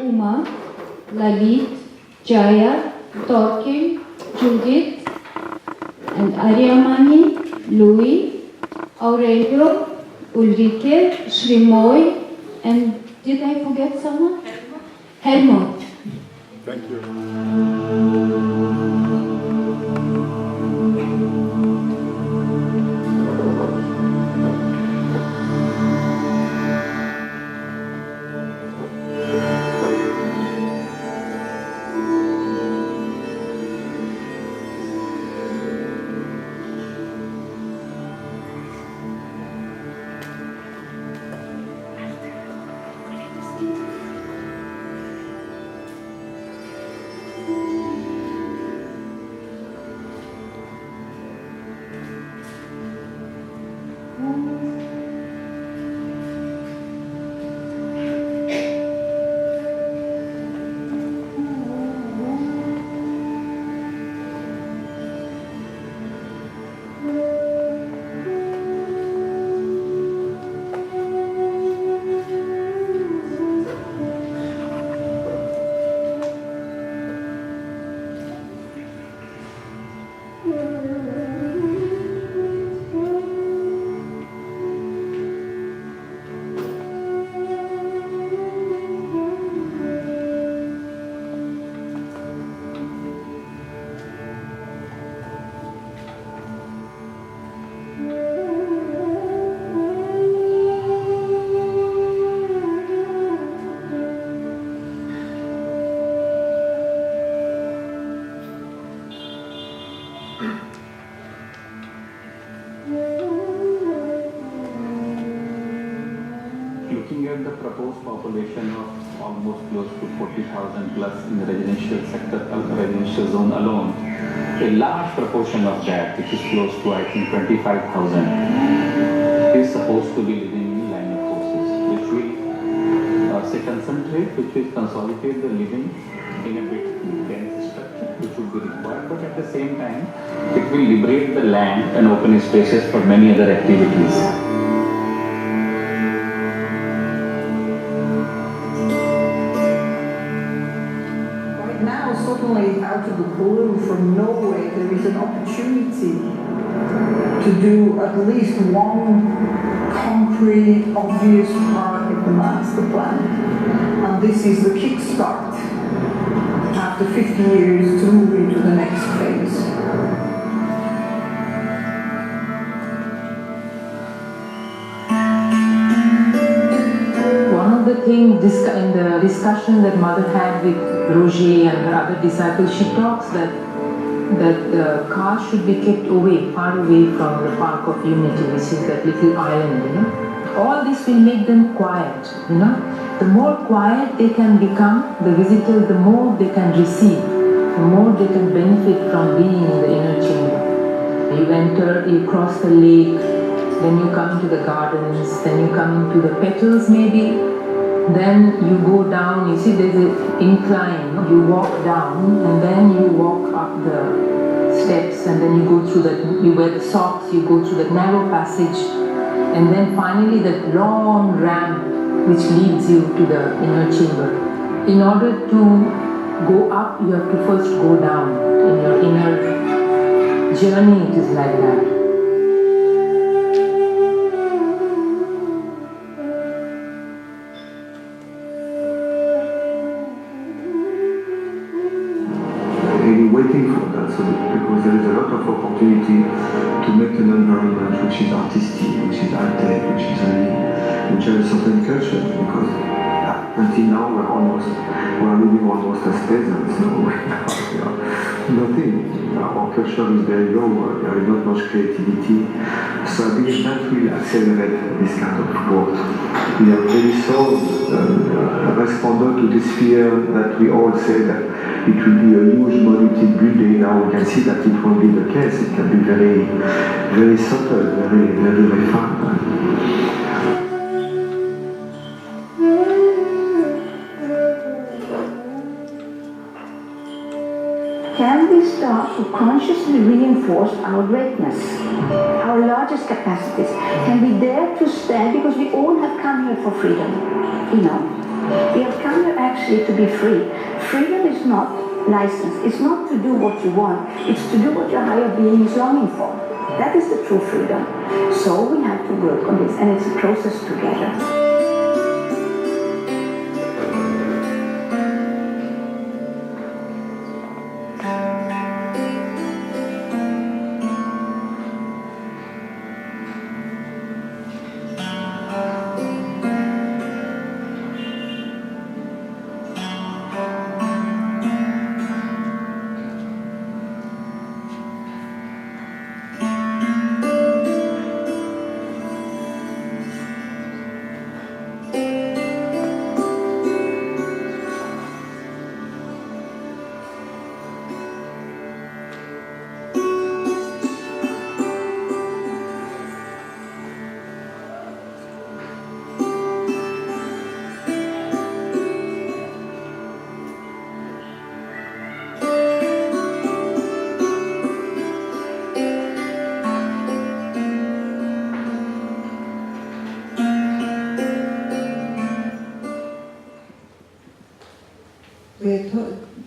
Uma, Lalit, Jaya, Torkin, Judith, and Ariamani, Louis, Aurelio, Ulrike, Shrimoy, and did I forget someone? Helmut. Thank you. Looking at the proposed population of almost close to 40,000 plus in the residential sector, residential zone alone, a large proportion of that, which is close to I think 25,000, is supposed to be living in line of forces, which will say concentrate, which will consolidate the living in a bit dense structure, which would be required, but at the same time, it will liberate the land and open spaces for many other activities. Suddenly, out of the blue, from nowhere, there is an opportunity to do at least one concrete, obvious part of the master plan. And this is the kickstart after 50 years to move into the next phase. One of the things in the discussion that Mother had with Roger and her other disciples, she talks that the cars should be kept away, far away from the Park of Unity, which is that little island, All this will make them quiet, The more quiet they can become, the visitors, the more they can receive, the more they can benefit from being in the inner chamber. You enter, you cross the lake, then you come into the gardens, then you come into the petals maybe, then you go down, you see there's an incline, you walk down and then you walk up the steps and then you go through that, you wear the socks, you go through that narrow passage and then finally that long ramp which leads you to the inner chamber. In order to go up, you have to first go down. In your inner journey it is like that. Waiting for that, so because there is a lot of opportunity to make an environment which is artistic, which is high-tech, which has a certain culture, because until now we're living almost as peasants, so we are nothing. Our culture is very low, there is not much creativity, so I believe that will accelerate this kind of growth. We have very soon responded to this fear that we all say that it will be a huge monolithic building. Now we can see that it won't be the case. It can be very, very subtle, very, very refined. Can we start to consciously reinforce our greatness, our largest capacities? Can we dare to stand, because we all have come here for freedom, We have come here actually to be free. Freedom is not license. It's not to do what you want. It's to do what your higher being is longing for. That is the true freedom. So we have to work on this, and it's a process together.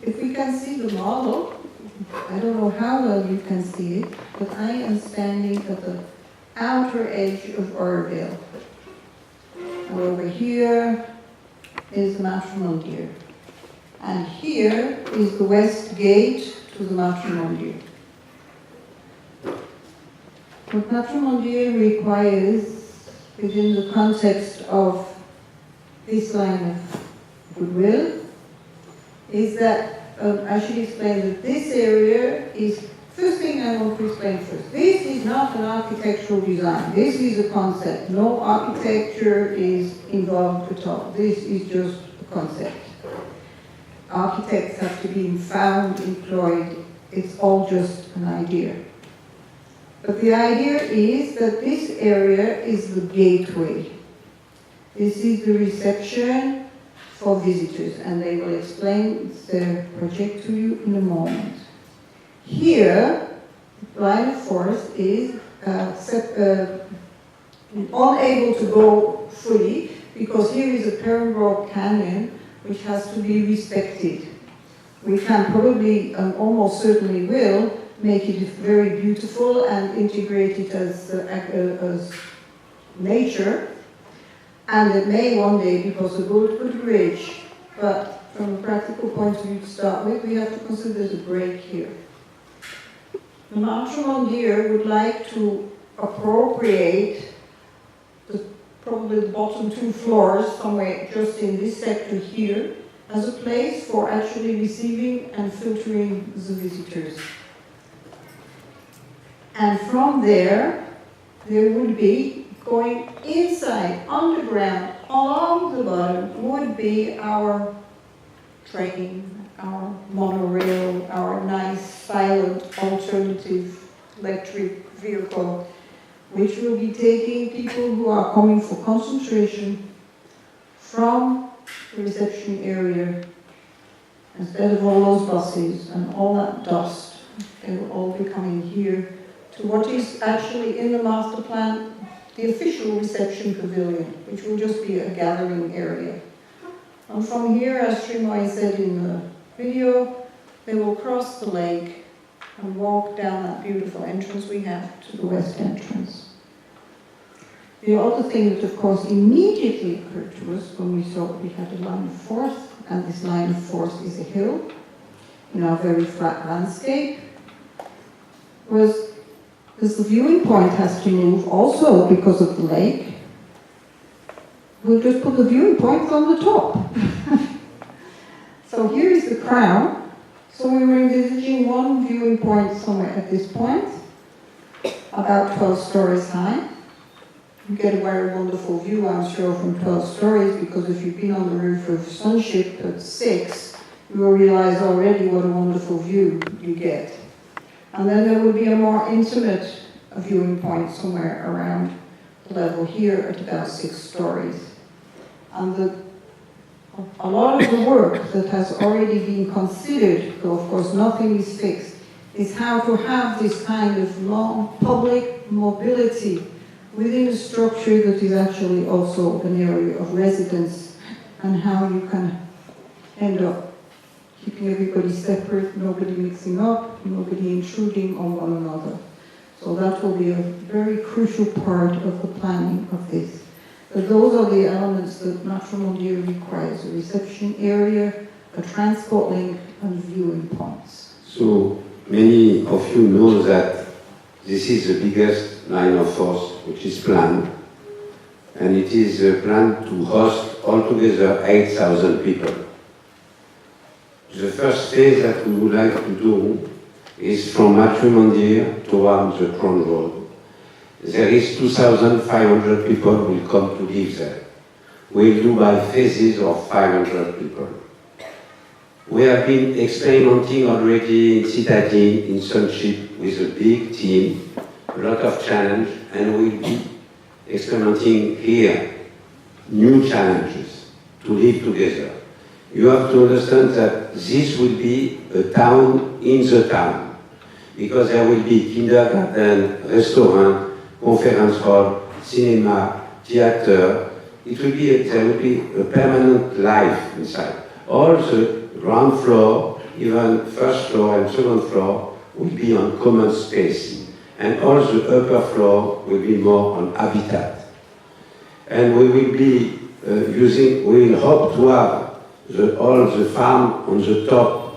If we can see the model, I don't know how well you can see it, but I am standing at the outer edge of Auroville. And over here is Matrimonier. And here is the west gate to the Matrimonier. What Matrimonier requires within the context of this line of Goodwill is that I should explain that this area is, first thing I want to explain first, this is not an architectural design, this is a concept. No architecture is involved at all, this is just a concept. Architects have to be found, employed, it's all just an idea. But the idea is that this area is the gateway. This is the reception for visitors, and they will explain their project to you in a moment. Here, the line of forest is unable to go fully because here is a Pembroke Canyon which has to be respected. We can probably, almost certainly will, make it very beautiful and integrate it as nature. And it may one day be possible to put a bridge, but from a practical point of view to start with, we have to consider there's a break here. The Matrimonier would like to appropriate probably the bottom 2 floors, somewhere just in this sector here, as a place for actually receiving and filtering the visitors. And from there would be going inside, underground, along the bottom, would be our train, our monorail, our nice, silent, alternative electric vehicle, which will be taking people who are coming for concentration from the reception area. Instead of all those buses and all that dust, they will all be coming here to what is actually in the master plan, the official reception pavilion, which will just be a gathering area. And from here, as Srimoy said in the video, they will cross the lake and walk down that beautiful entrance we have to the west entrance. The other thing that, of course, immediately occurred to us when we saw we had a line of force, and this line of force is a hill in our very flat landscape, was because the viewing point has to move also because of the lake. We'll just put the viewing point on the top. So here is the crown. So we were envisaging one viewing point somewhere at this point, about 12 stories high. You get a very wonderful view, I'm sure, from 12 stories, because if you've been on the roof of Sunship at 6, you will realize already what a wonderful view you get. And then there will be a more intimate viewing point somewhere around the level here at about 6 stories. And a lot of the work that has already been considered, though of course nothing is fixed, is how to have this kind of long public mobility within a structure that is actually also an area of residence and how you can end up keeping everybody separate, nobody mixing up, nobody intruding on one another. So that will be a very crucial part of the planning of this. But those are the elements that Matrimondier requires: a reception area, a transport link, and viewing points. So many of you know that this is the biggest line of force which is planned, and it is planned to host altogether 8,000 people. The first phase that we would like to do is from Matrimondier towards the Crown Road. There is 2,500 people who will come to live there. We'll do by phases of 500 people. We have been experimenting already in Citadine, in Sunship, with a big team, a lot of challenge, and we'll be experimenting here, new challenges to live together. You have to understand that this will be a town in the town, because there will be kindergarten, restaurant, conference hall, cinema, theater. There will be a permanent life inside. All the ground floor, even first floor and second floor, will be on common space. And all the upper floor will be more on habitat. And we will be we will hope to have all the farm on the top,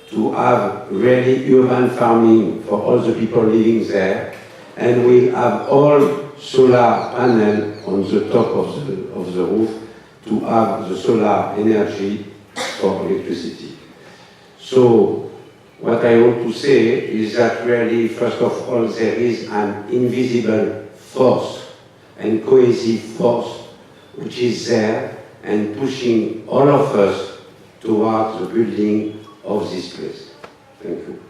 to have really urban farming for all the people living there. And we'll have all solar panel on the top of the roof to have the solar energy for electricity. So what I want to say is that really, first of all, there is an invisible force and cohesive force which is there and pushing all of us towards the building of this place. Thank you.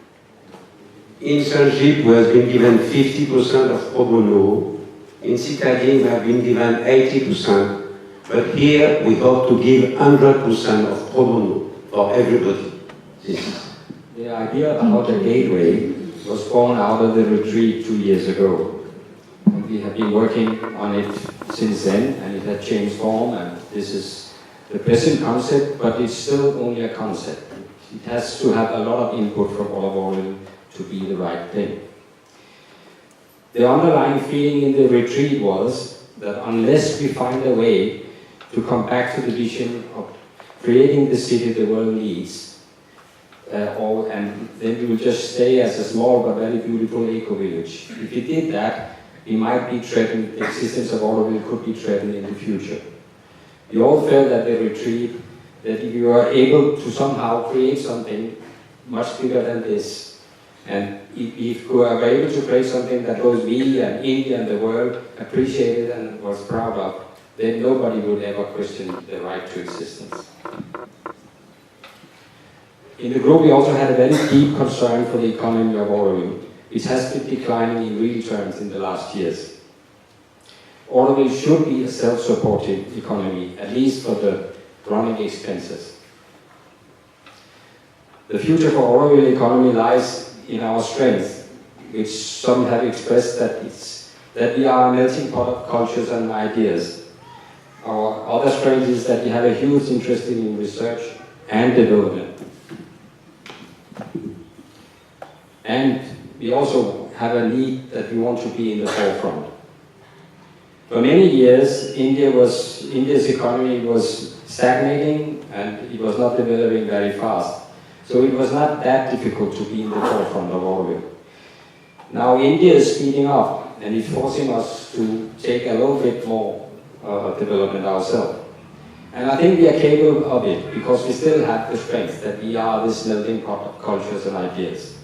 In Sunship, we have been given 50% of pro bono. In Citadine, we have been given 80%. But here, we hope to give 100% of pro bono for everybody. The idea about the gateway was born out of the retreat 2 years ago. And we have been working on it since then, and it had changed form, and this is the present concept, but it's still only a concept. It has to have a lot of input from all of Auroville to be the right thing. The underlying feeling in the retreat was that unless we find a way to come back to the vision of creating the city the world needs, and then we will just stay as a small but very beautiful eco-village. If we did that, we might be threatened, the existence of Auroville could be threatened in the future. We all felt at the retreat that if we were able to somehow create something much bigger than this, and if we were able to create something that both we and India and the world appreciated and was proud of, then nobody would ever question the right to existence. In the group, we also had a very deep concern for the economy of Auroville, which has been declining in real terms in the last years. Auroville should be a self-supporting economy, at least for the running expenses. The future for Auroville economy lies in our strength, which some have expressed that we are a melting pot of cultures and ideas. Our other strength is that we have a huge interest in research and development. And we also have a need that we want to be in the forefront. For many years, India's economy was stagnating and it was not developing very fast. So it was not that difficult to be in the forefront of Auroville. Now India is speeding up and it's forcing us to take a little bit more development ourselves. And I think we are capable of it because we still have the strength that we are this melting pot of cultures and ideas.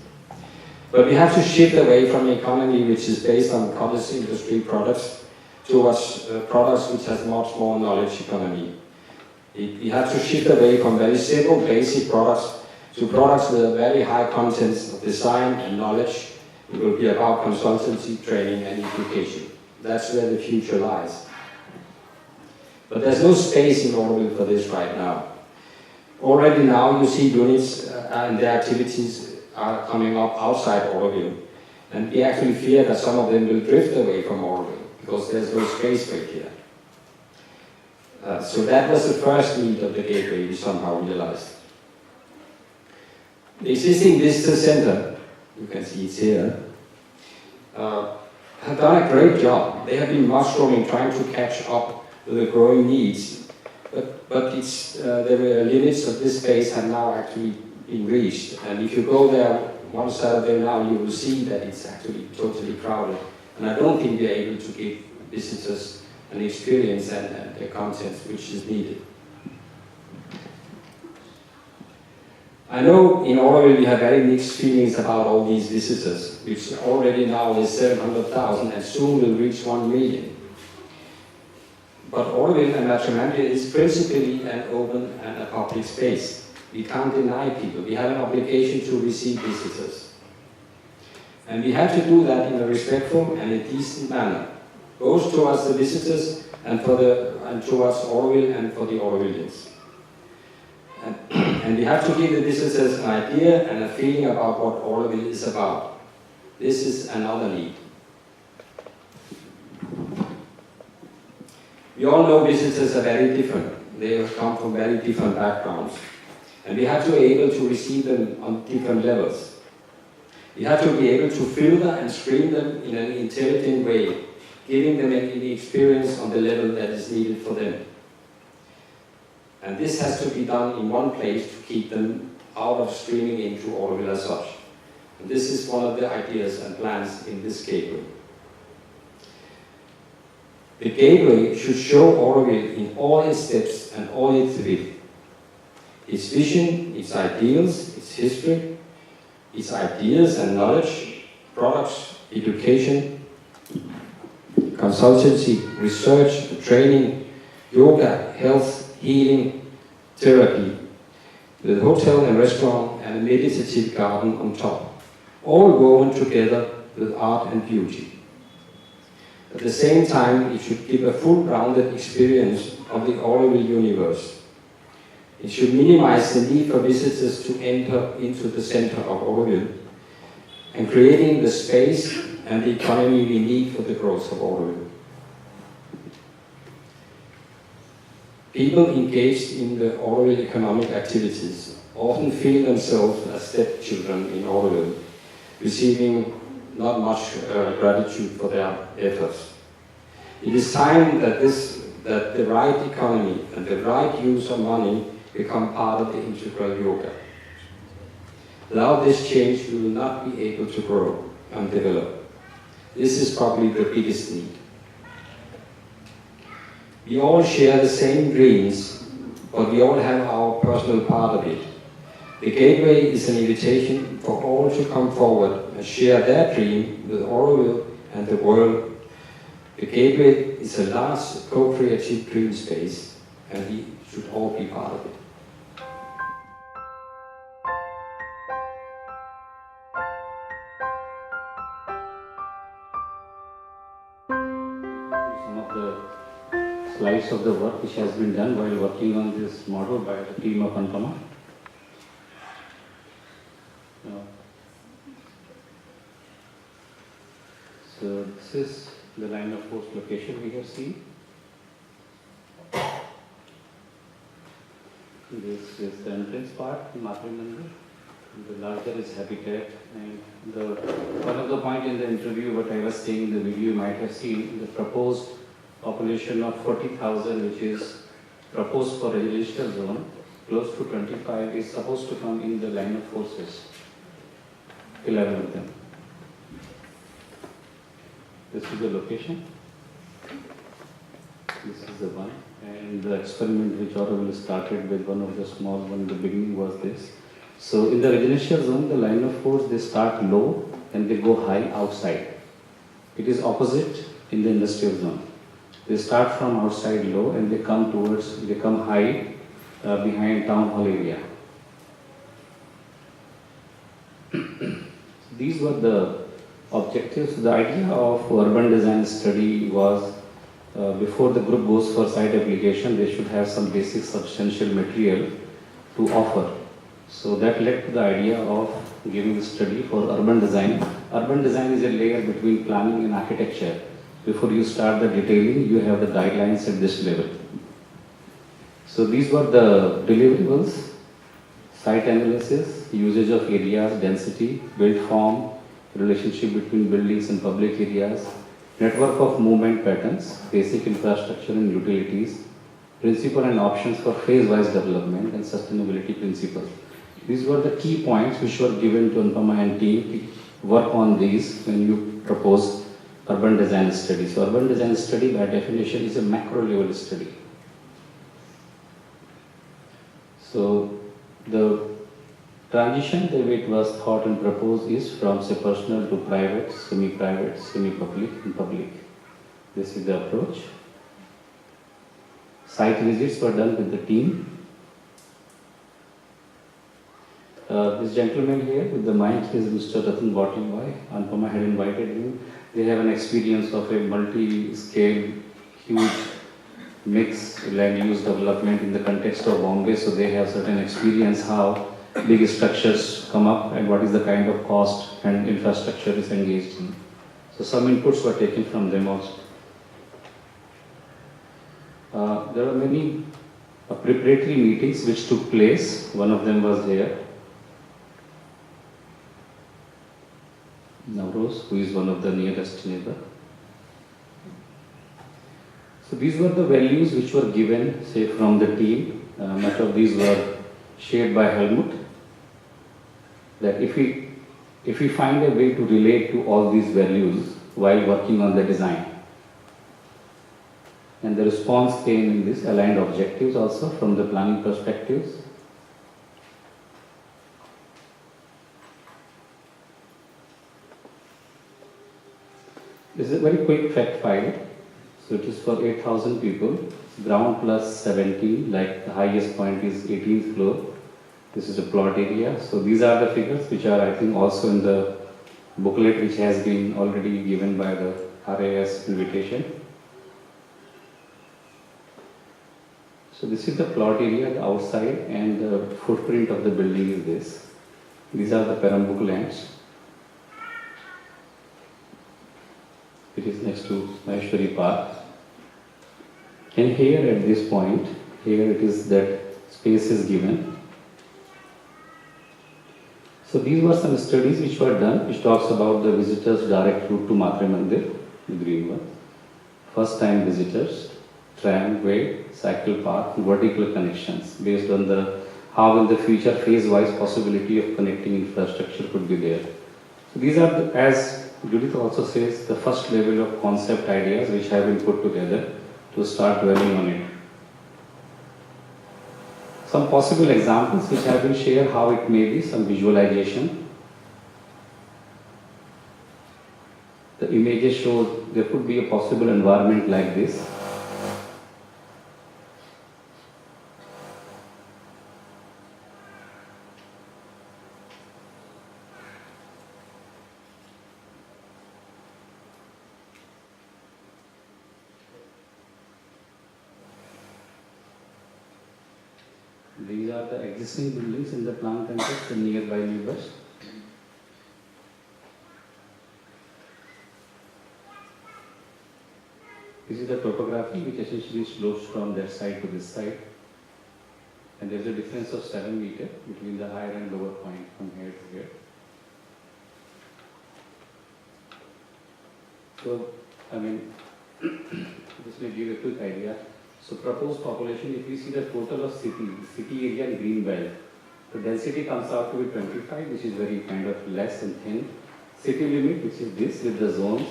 But we have to shift away from an economy which is based on cottage industry products towards products which has much more knowledge economy. We have to shift away from very simple basic products to products with a very high contents of design and knowledge. It will be about consultancy, training and education. That's where the future lies. But there's no space in Auroville for this right now. Already now you see units and their activities are coming up outside Auroville. And we actually fear that some of them will drift away from Auroville because there's no space for it here. So that was the first need of the gateway we somehow realized. The existing visitor center, you can see it's here, have done a great job. They have been mushrooming, trying to catch up with the growing needs. But the limits of this space have now actually been reached. And if you go there one Saturday now, you will see that it's actually totally crowded. And I don't think we are able to give visitors an experience and the content which is needed. I know in Auroville we have very mixed feelings about all these visitors, which already now is 700,000 and soon will reach 1 million. But Auroville and Matrimandia is principally an open and a public space. We can't deny people. We have an obligation to receive visitors. And we have to do that in a respectful and a decent manner, both towards the visitors and towards Auroville and for the Aurovillians. And we have to give the visitors an idea and a feeling about what Auroville is about. This is another need. We all know visitors are very different. They have come from very different backgrounds. And we have to be able to receive them on different levels. We have to be able to filter and screen them in an intelligent way, giving them an experience on the level that is needed for them. And this has to be done in one place to keep them out of streaming into Auroville as such. And this is one of the ideas and plans in this gateway. The gateway should show Auroville in all its steps and all its width. Its vision, its ideals, its history, its ideas and knowledge, products, education, consultancy, research, training, yoga, health, healing, therapy, with hotel and restaurant and a meditative garden on top, all woven together with art and beauty. At the same time, it should give a full-rounded experience of the Auroville universe. It should minimize the need for visitors to enter into the center of Auroville and creating the space and the economy we need for the growth of Auroville. People engaged in the Auroville economic activities often feel themselves as stepchildren in Auroville, receiving not much gratitude for their efforts. It is time that the right economy and the right use of money become part of the integral yoga. Without this change, we will not be able to grow and develop. This is probably the biggest need. We all share the same dreams, but we all have our personal part of it. The gateway is an invitation for all to come forward and share their dream with Auroville and the world. The gateway is a large co-creative dream space, and we should all be part of it. Some of the slides of the work which has been done while working on this model by the team of Antama. So this is the line of force location we have seen. This is the entrance part, Matrimandia. The larger is habitat, and one of the point in the interview, what I was saying in the video, you might have seen the proposed population of 40,000, which is proposed for residential zone, close to 25 is supposed to come in the line of forces, 11 of them. This is the location. This is the one. And the experiment which Auroville started with, one of the small one in the beginning was this. So in the residential zone, the line of force, they start low and they go high outside. It is opposite in the industrial zone. They start from outside low and they come high behind town hall area. These were the objectives. The idea of urban design study was before the group goes for site application, they should have some basic substantial material to offer. So that led to the idea of giving the study for urban design. Urban design is a layer between planning and architecture. Before you start the detailing, you have the guidelines at this level. So these were the deliverables: site analysis, usage of areas, density, build form, relationship between buildings and public areas, network of movement patterns, basic infrastructure and utilities, principle and options for phase-wise development, and sustainability principles. These were the key points which were given to Anupama and team to work on these when you propose urban design study. So urban design study by definition is a macro level study. So the transition, the way it was thought and proposed, is from say personal to private, semi-private, semi-public and public. This is the approach. Site visits were done with the team. This gentleman here with the mic is Mr. Ratan Bottleboy. Anupama had invited him. They have an experience of a multi-scale, huge mix land use development in the context of Bombay, so they have certain experience how big structures come up and what is the kind of cost and infrastructure is engaged in. So some inputs were taken from them also. There were many preparatory meetings which took place. One of them was here. Navroz, who is one of the nearest neighbor. So these were the values which were given, say, from the team. Much of these were shared by Helmut. That if we find a way to relate to all these values while working on the design, and the response came in this aligned objectives also from the planning perspectives. This is a very quick fact file. So it is for 8,000 people. Ground plus 17, like the highest point is 18th floor. This is a plot area. So these are the figures which are, I think, also in the booklet which has been already given by the RAS invitation. So this is the plot area, the outside, and the footprint of the building is this. These are the Perambuk lands. It is next to Maheshwari Park. And here at this point, here it is that space is given. So these were some studies which were done, which talks about the visitors' direct route to Matre Mandir, the green one. First time visitors, tramway, cycle path, vertical connections based on the how in the future phase-wise possibility of connecting infrastructure could be there. So these are, the, as Judith also says, the first level of concept ideas which have been put together to start dwelling on it. Some possible examples which have been shared how it may be, some visualization. The images show there could be a possible environment like this. These are the existing buildings in the plant context, the nearby neighbors. This is the topography which essentially slopes from that side to this side. And there is a difference of 7 meters between the higher and lower point from here to here. So, I mean, this may give a quick idea. So proposed population, if we see the total of city area and green belt, the density comes out to be 25, which is very kind of less and thin. City limit, which is this with the zones,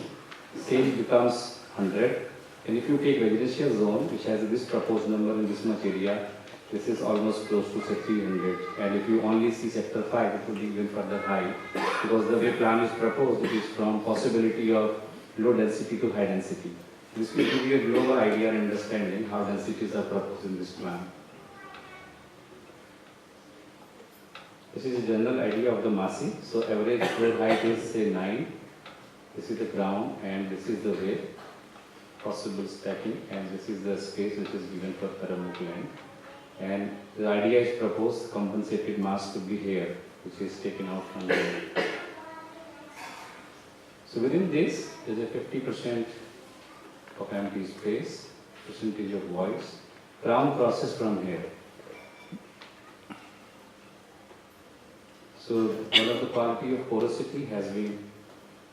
same becomes 100. And if you take residential zone, which has this proposed number in this much area, this is almost close to say 300. And if you only see sector 5, it would be even further high. Because the way plan is proposed, it is from possibility of low density to high density. This will give you a global idea and understanding how densities are proposed in this plan. This is a general idea of the massing. So average floor height is say 9. This is the ground and this is the way possible stacking, and this is the space which is given for Paramount land. And the idea is proposed compensated mass to be here, which is taken out from there. So within this, there is a 50% of empty space, percentage of voids, Crown crosses from here. So all of the quality of porosity has been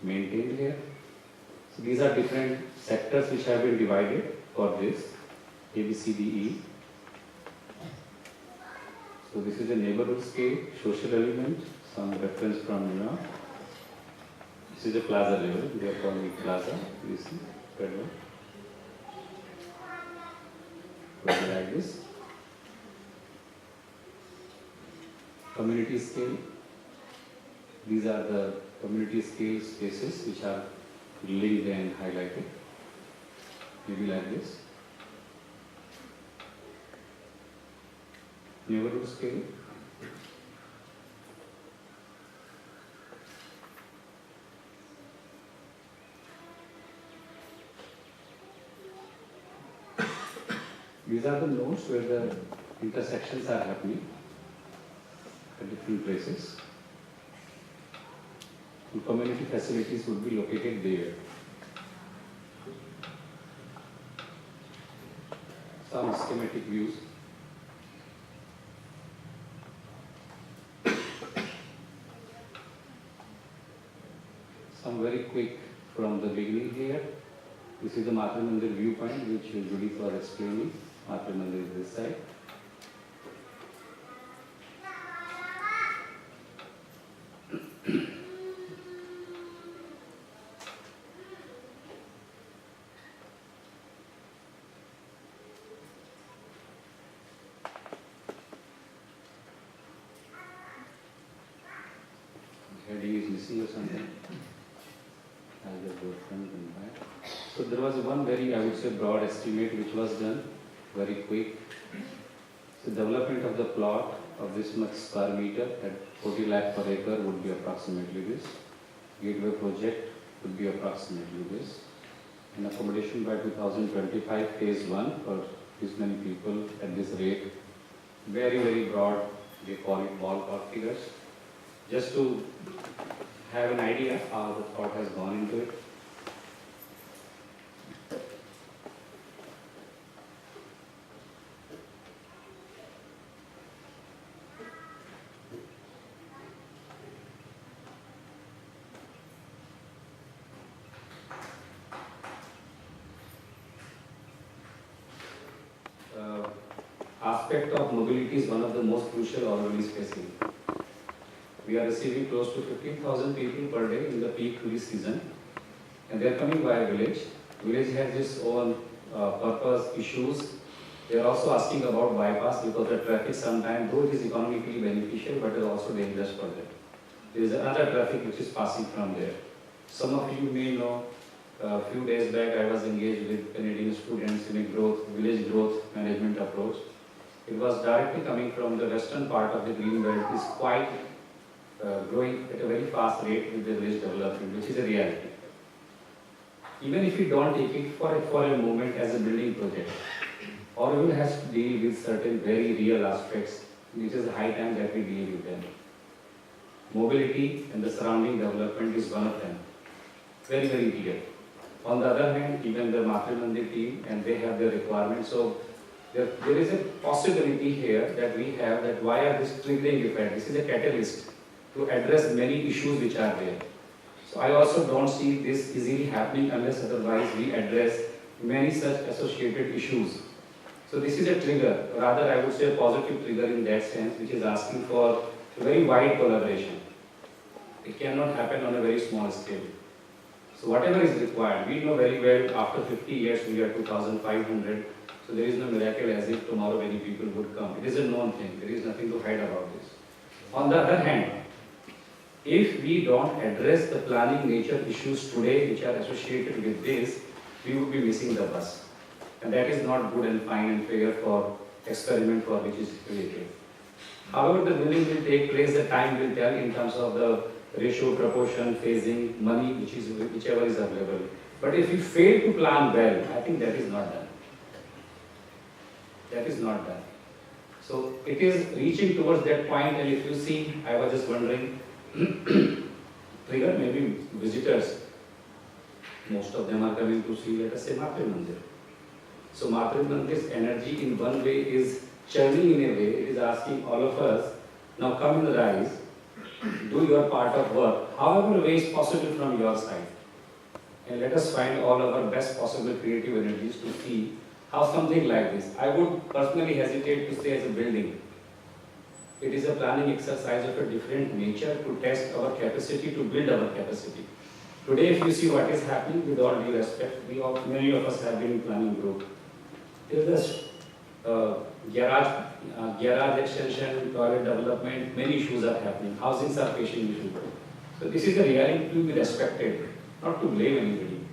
maintained here. So these are different sectors which have been divided for this, A, B, C, D, E. So this is a neighborhood scale, social element, some reference from, this is a plaza level, they are calling it plaza, you see, Goodwill. Like this. Community scale. These are the community scale spaces which are linked and highlighted. Maybe like this. Neighborhood scale. These are the nodes where the intersections are happening at different places. And community facilities would be located there. Some schematic views. Some very quick from the beginning here. This is the Matra Mandir viewpoint which Judith was explaining. Matra Mandir is this side. Heading is missing or something. I'll just go front and back. So there was one very, I would say, broad estimate which was done, very quick. So development of the plot of this much square meter at 40 lakh per acre would be approximately this. Gateway project would be approximately this. And accommodation by 2025 phase 1 for this many people at this rate. Very, very broad, they call it ballpark figures. Just to have an idea how the thought has gone into it. Aspect of mobility is one of the most crucial Auroville is facing. We are receiving close to 15,000 people per day in the peak tourist season, and they are coming via village. Village has its own purpose, issues. They are also asking about bypass because the traffic sometimes, though it is economically beneficial, but it is also dangerous for them. There is another traffic which is passing from there. Some of you may know, a few days back I was engaged with Canadian students in a village growth management approach. It was directly coming from the western part of the green belt, is quite growing at a very fast rate with the village development, which is a reality. Even if we don't take it for a moment as a building project, Auroville has to deal with certain very real aspects, which is high time that we deal with them. Mobility and the surrounding development is one of them. Very, very real. On the other hand, even the Matra Mandir team, and they have their requirements. So there is a possibility here that we have that via this triggering effect, this is a catalyst to address many issues which are there. So I also don't see this easily happening unless otherwise we address many such associated issues. So this is a trigger, rather I would say a positive trigger in that sense, which is asking for a very wide collaboration. It cannot happen on a very small scale. So whatever is required, we know very well after 50 years we are 2,500. So there is no miracle as if tomorrow many people would come. It is a known thing. There is nothing to hide about this. On the other hand, if we don't address the planning nature issues today which are associated with this, we would be missing the bus. And that is not good and fine and fair for experiment for which is created. However, the winning will take place, the time will tell in terms of the ratio, proportion, phasing, money, whichever is available. But if we fail to plan well, I think that is not done. That is not done. So it is reaching towards that point, and if you see, I was just wondering, trigger maybe visitors, most of them are coming to see, let us say, Matra Mandir. So Matra Mandir's energy in one way is churning in a way, it is asking all of us, now come and rise, do your part of work, however way is possible from your side. And let us find all our best possible creative energies to see how something like this. I would personally hesitate to say as a building. It is a planning exercise of a different nature to test our capacity, to build our capacity. Today, if you see what is happening, with all due respect, many of us have been in planning group. There is garage extension, toilet development, many issues are happening. Housings are facing issues. So this is a reality to be respected, not to blame anybody.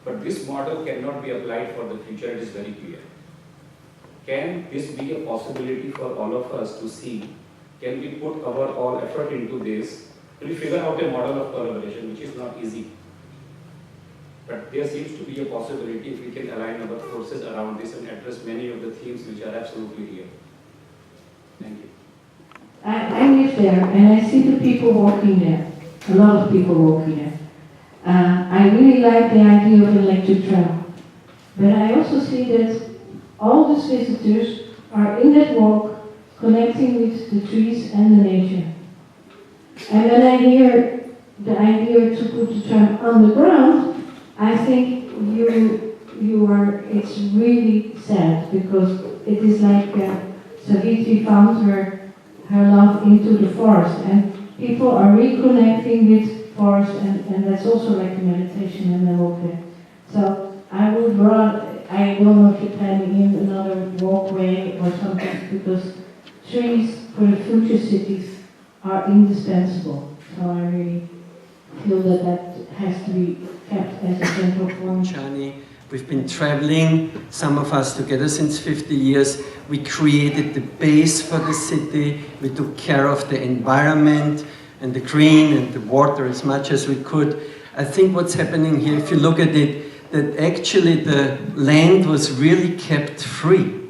But this model cannot be applied for the future, it is very clear. Can this be a possibility for all of us to see? Can we put our all effort into this? Can we figure out a model of collaboration, which is not easy? But there seems to be a possibility if we can align our forces around this and address many of the themes which are absolutely real. Thank you. I live there and I see the people walking there, a lot of people walking there. I really like the idea of electric tram. But I also see that all these visitors are in that walk connecting with the trees and the nature. And when I hear the idea to put the tram on the ground, I think it's really sad because it is like Savitri found her love into the forest and people are reconnecting with forest and that's also like a meditation and a walk there. So I don't know if you're planning in another walkway or something because trees for the future cities are indispensable. So I really feel that has to be kept as a central point. Journey. We've been traveling, some of us together since 50 years. We created the base for the city. We took care of the environment and the green and the water as much as we could. I think what's happening here, if you look at it, that actually the land was really kept free.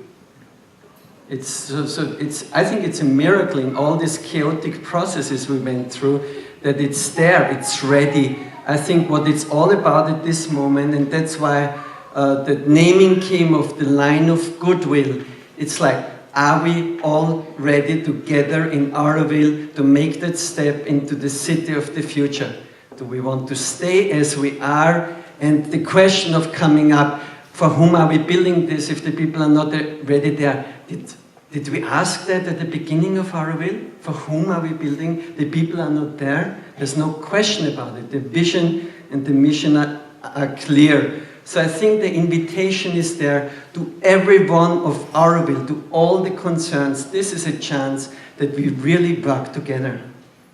I think it's a miracle in all these chaotic processes we went through that it's there, it's ready. I think what it's all about at this moment, and that's why the naming came of the line of Goodwill. It's like, are we all ready together in Auroville to make that step into the city of the future? Do we want to stay as we are? And the question of coming up, for whom are we building this if the people are not ready there? Did we ask that at the beginning of Auroville? For whom are we building? The people are not there. There's no question about it. The vision and the mission are clear. So I think the invitation is there to everyone of Auroville, to all the concerns. This is a chance that we really work together.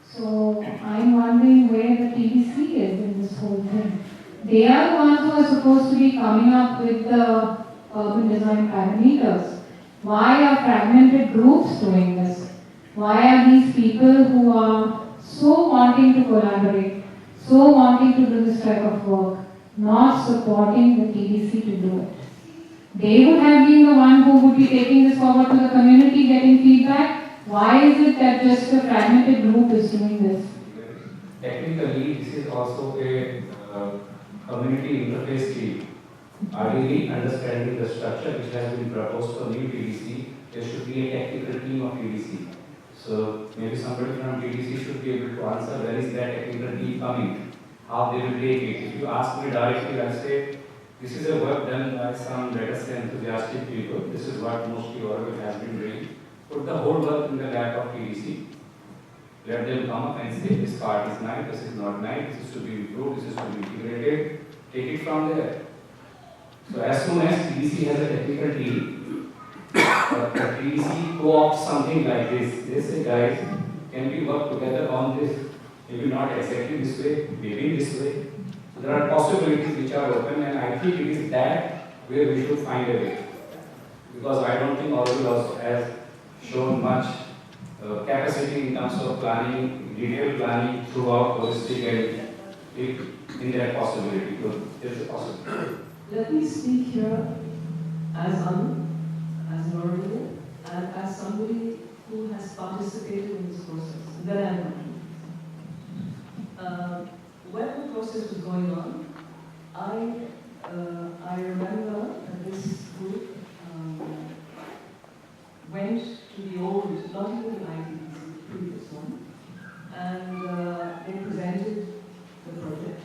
So I'm wondering where the TDC is in this whole thing. They are the ones who are supposed to be coming up with the urban design parameters. Why are fragmented groups doing this? Why are these people who are so wanting to collaborate, so wanting to do this type of work, not supporting the TDC to do it? They would have been the one who would be taking this forward to the community, getting feedback. Why is it that just a fragmented group is doing this? Technically, this is also a community interface team. Ideally, understanding the structure which has been proposed for new TDC, there should be a technical team of TDC. So maybe somebody from TDC should be able to answer where is that technical team coming, how they will take it. If you ask me directly, I'll say this is a work done by some, let us say, enthusiastic people. This is what mostly Auroville has been doing. Put the whole work in the lap of TDC. Let them come up and say this part is nice, this is not nice, this is to be improved, this is to be integrated. Take it from there. So as soon as TDC has a technical team, or the TDC co-opts something like this, they say, guys, can we work together on this? Maybe not exactly this way, maybe this way. So there are possibilities which are open, and I think it is that where we should find a way. Because I don't think Auroville also has shown much capacity in terms of planning, detailed planning throughout holistic and in that possibility. So there is a possibility. Let me speak here as Auroville, and as somebody who has participated in this process. Then when the process was going on, I remember that this group went to the old, not even the ITBC, the previous one, and they presented the project.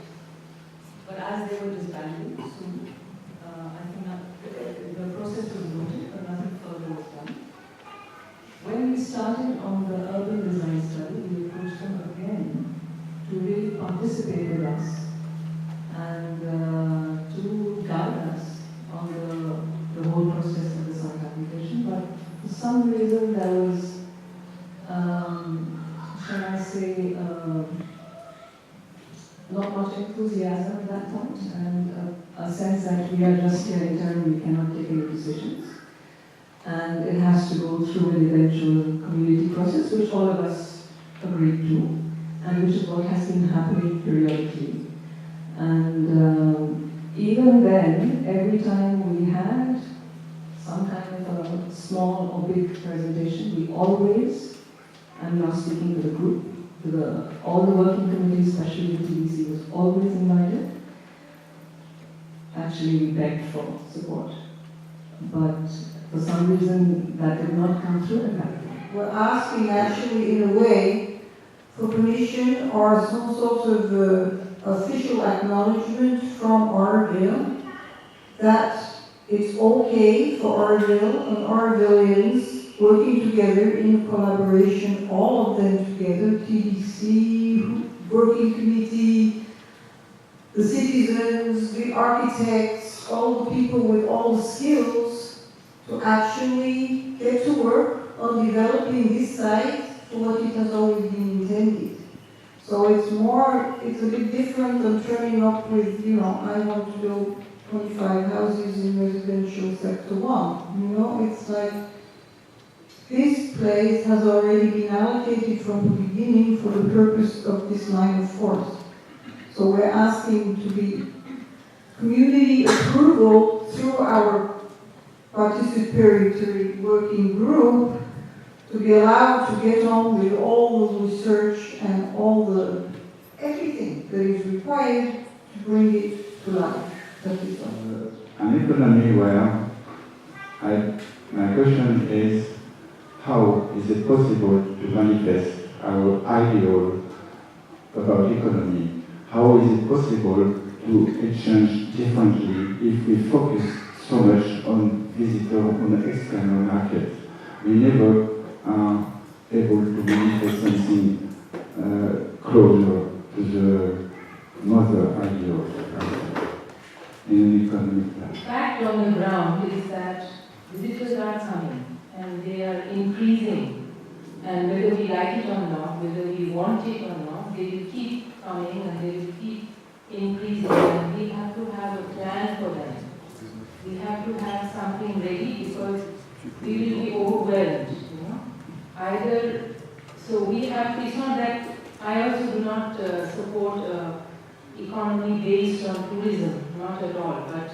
But as they were disbanding soon, I think that the process was noted, but nothing further was done. When we started on the urban design study, we approached them again to really participate with us and to guide us on the whole process of the site application. But for some reason there was, shall I say, not much enthusiasm at that point, and a sense that we are just here intern, we cannot take any decisions. And it has to go through an eventual community process, which all of us agreed to, and which is what has been happening periodically. And even then, every time we had some kind of a small or big presentation, we always, I'm now speaking to the group, all the working committees, especially the TBC, was always invited. Actually, we begged for support. But for some reason, that did not come through at that point. We're asking actually in a way for permission or some sort of official acknowledgement from Auroville that it's okay for Auroville and Aurovillians working together in collaboration, all of them together, TDC, working committee, the citizens, the architects, all the people with all the skills to actually get to work on developing this site for what it has always been intended. So it's a bit different than turning up with, I want to build 25 houses in residential sector 1. It's like, this place has already been allocated from the beginning for the purpose of this line of force. So we're asking to be community approval through our participatory working group to be allowed to get on with all the research and everything that is required to bring it to life. That is all. An economy where my question is, how is it possible to manifest our ideal about economy? How is it possible to exchange differently if we focus so much on visitor, on the external market? We never are able to manifest something closer to the mother ideal in an economic plan. Fact on the ground is that visitors are coming and they are increasing, and whether we like it or not, whether we want it or not, they will keep coming and they will keep increasing, and we have to have a plan for them. We have to have something ready because we will be overwhelmed, So we have, it's not that, I also do not support economy based on tourism, not at all, but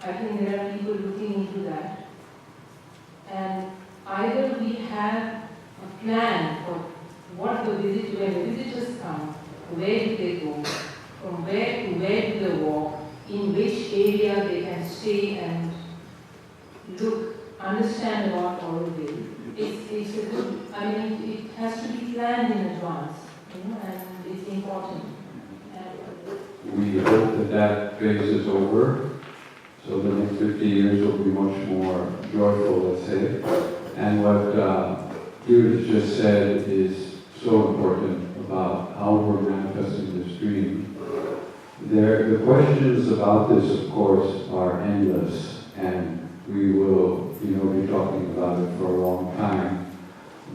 I think there are people looking into that. And either we have a plan for what when the visitors come, where do they go, from where to where do they walk, in which area they can stay and understand about Auroville. It's a good, it has to be planned in advance, and it's important. We hope that phase is over, so the next 50 years will be much more joyful, let's say. And what Judith just said is so important about how we're manifesting this dream. The questions about this, of course, are endless, and we will, be talking about it for a long time.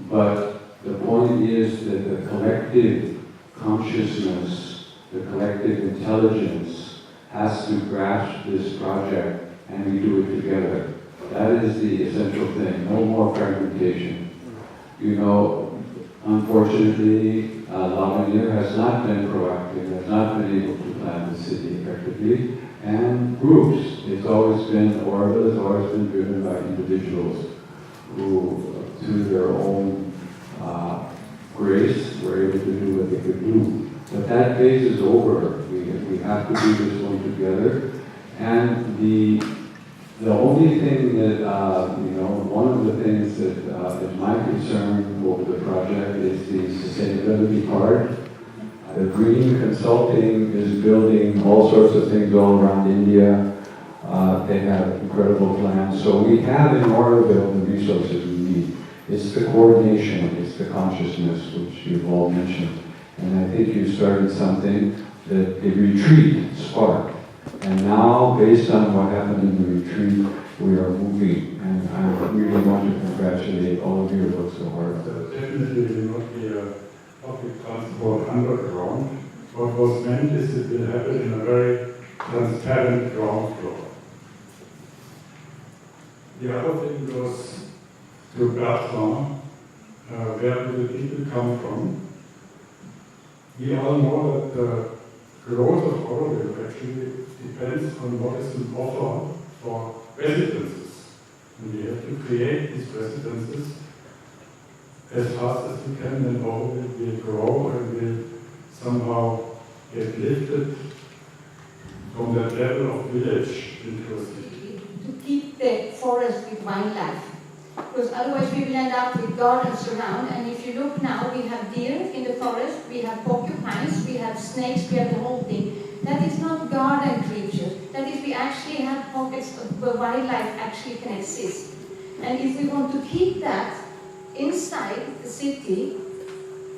But the point is that the collective consciousness, the collective intelligence has to grasp this project, and we do it together. That is the essential thing, no more fragmentation. Unfortunately, Lavinier has not been proactive, has not been able to plan the city effectively, and groups. It's always been, Auroville has always been driven by individuals who, through their own grace, were able to do what they could do. But that phase is over. We have to do this one together. And the The only thing that, one of the things that is my concern over the project is the sustainability part. The green consulting is building all sorts of things all around India. They have incredible plans. So we have in Auroville the resources we need. It's the coordination, it's the consciousness, which you've all mentioned. And I think you started something that the retreat sparked. And now, based on what happened in the retreat, we are moving. And I really want to congratulate all of you who worked so hard. Definitely will not be a public transport underground. What was meant is it will happen in a very transparent ground floor. The other thing was to Bertrand, where do the people come from? We all know that the growth of Auroville actually depends on what is an offer for residences. And we have to create these residences as fast as we can, and Auroville will grow and will somehow get lifted from that level of village into a city. To keep the forest with wildlife, because otherwise we will end up with gardens around. And if you look now, we have deer in the forest, we have porcupines, we have snakes, we have the whole thing. That is not garden creatures. That is, we actually have pockets where wildlife actually can exist. And if we want to keep that inside the city,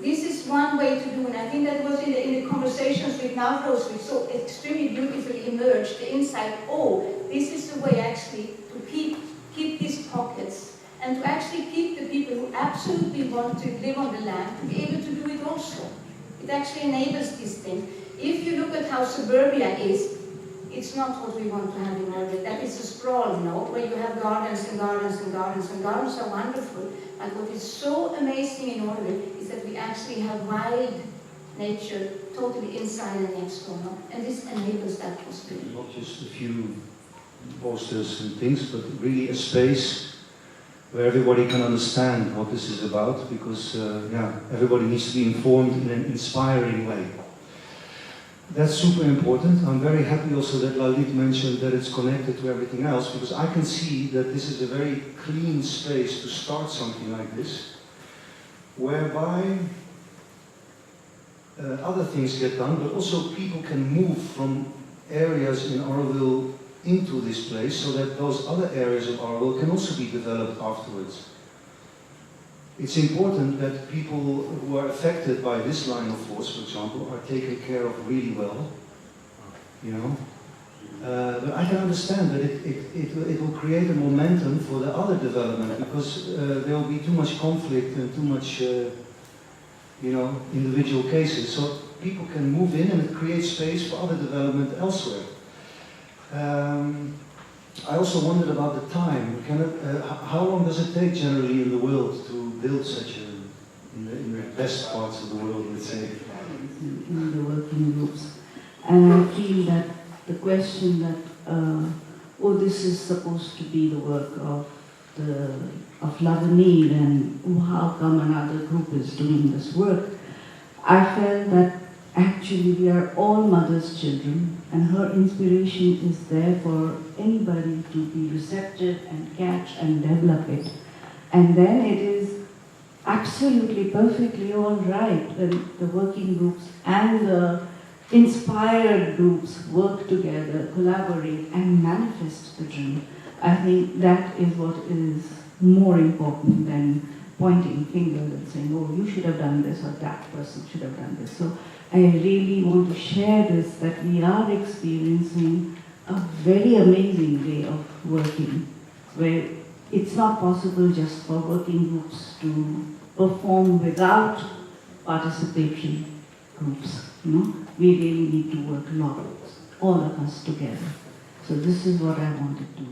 this is one way to do it. And I think that was in the conversations with Navros, which so extremely beautifully emerged, the insight, this is the way actually to keep these pockets and to actually keep the people who absolutely want to live on the land to be able to do it also. It actually enables these things. If you look at how suburbia is, it's not what we want to have in Auroville. That is a sprawl, where you have gardens and gardens and gardens, and gardens are wonderful. But what is so amazing in Auroville is that we actually have wild nature totally inside and next door, and this enables that possibility. Not just a few posters and things, but really a space where everybody can understand what this is about, because everybody needs to be informed in an inspiring way. That's super important. I'm very happy also that Lalit mentioned that it's connected to everything else, because I can see that this is a very clean space to start something like this, whereby other things get done, but also people can move from areas in Auroville into this place so that those other areas of Auroville can also be developed afterwards. It's important that people who are affected by this line of force, for example, are taken care of really well, But I can understand that it will create a momentum for the other development, because there will be too much conflict and too much, individual cases. So people can move in and it creates space for other development elsewhere. I also wondered about the time. How long does it take generally in the world to build such in the best parts of the world, let's say? In the working groups. And I feel that the question that, this is supposed to be the work of Lavanil, and how come another group is doing this work? I felt that actually we are all mother's children, and her inspiration is there for anybody to be receptive and catch and develop it. And then it is absolutely perfectly all right when the working groups and the inspired groups work together, collaborate and manifest the dream. I think that is what is more important than pointing fingers and saying, oh, you should have done this, or that person should have done this. So I really want to share this, that we are experiencing a very amazing way of working, where it's not possible just for working groups to perform without participatory groups. We really need to work a lot, all of us together. So this is what I wanted to